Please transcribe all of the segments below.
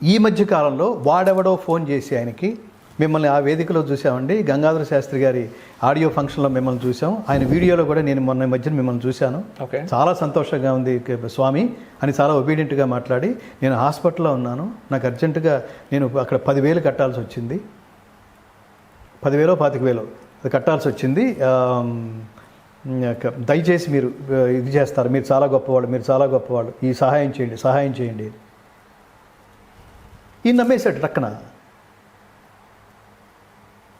ఈ మధ్య కాలంలో వాడెవడో ఫోన్ చేసి ఆయనకి, మిమ్మల్ని ఆ వేదికలో చూసామండి, గంగాధర శాస్త్రి గారి ఆడియో ఫంక్షన్లో మిమ్మల్ని చూసాం, ఆయన వీడియోలో కూడా నేను మొన్న మధ్యన మిమ్మల్ని చూశాను, చాలా సంతోషంగా ఉంది స్వామి అని చాలా ఒబీడియంట్గా మాట్లాడి, నేను హాస్పిటల్లో ఉన్నాను, నాకు అర్జెంటుగా నేను అక్కడ 10,000 కట్టాల్సి వచ్చింది, 10,000 25,000 అది కట్టాల్సి వచ్చింది, దయచేసి మీరు ఇది చేస్తారు, మీరు చాలా గొప్పవాళ్ళు, ఈ సహాయం చేయండి. ఈ నమ్మేశాడు టక్కన.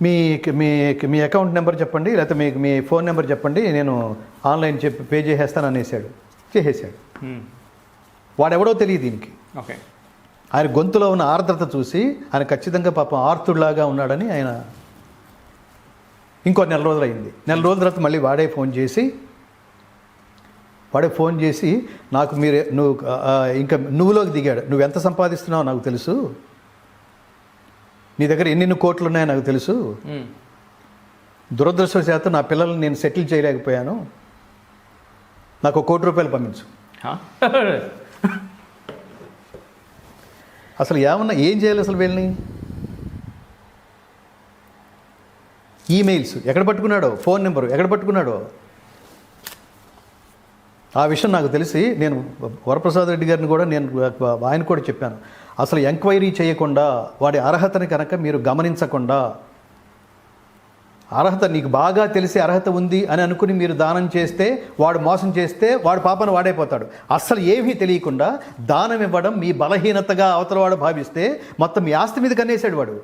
మీ అకౌంట్ నెంబర్ చెప్పండి, లేకపోతే మీ ఫోన్ నెంబర్ చెప్పండి, నేను ఆన్లైన్ పే చేసేస్తాను అనేసాడు. చేసేసాడు. వాడెవడో తెలియదు దీనికి. ఓకే. ఆయన గొంతులో ఉన్న ఆర్ద్రత చూసి ఆయన ఖచ్చితంగా పాపం ఆర్తుడిలాగా ఉన్నాడని ఆయన ఇంకో 4 రోజులు అయింది. 4 రోజుల తర్వాత మళ్ళీ వాడే ఫోన్ చేసి నాకు నువ్వు ఇంకా నువ్వులోకి దిగాడు. నువ్వు ఎంత సంపాదిస్తున్నావో నాకు తెలుసు, నీ దగ్గర ఎన్ని కోట్లు ఉన్నాయో నాకు తెలుసు, దురదృష్టవశాత్తు నా పిల్లల్ని నేను సెటిల్ చేయలేకపోయాను, నాకు 1 కోటి రూపాయలు పంపించు. అసలు ఏం చేయాలి అసలు వీళ్ళని? ఈమెయిల్స్ ఎక్కడ పట్టుకున్నాడో, ఫోన్ నెంబరు ఎక్కడ పట్టుకున్నాడో ఆ విషయం నాకు తెలిసి నేను వరప్రసాద్ రెడ్డి గారిని కూడా ఆయన కూడా చెప్పాను, అసలు ఎంక్వైరీ చేయకుండా వాడి అర్హతని కనుక మీరు గమనించకుండా, అర్హత నీకు బాగా తెలిసి అర్హత ఉంది అని అనుకుని మీరు దానం చేస్తే, వాడు మోసం చేస్తే వాడు పాపను వాడైపోతాడు. అస్సలు ఏమీ తెలియకుండా దానం ఇవ్వడం మీ బలహీనతగా అవతల వాడు భావిస్తే మొత్తం మీ ఆస్తి మీద కన్నేసాడు వాడు.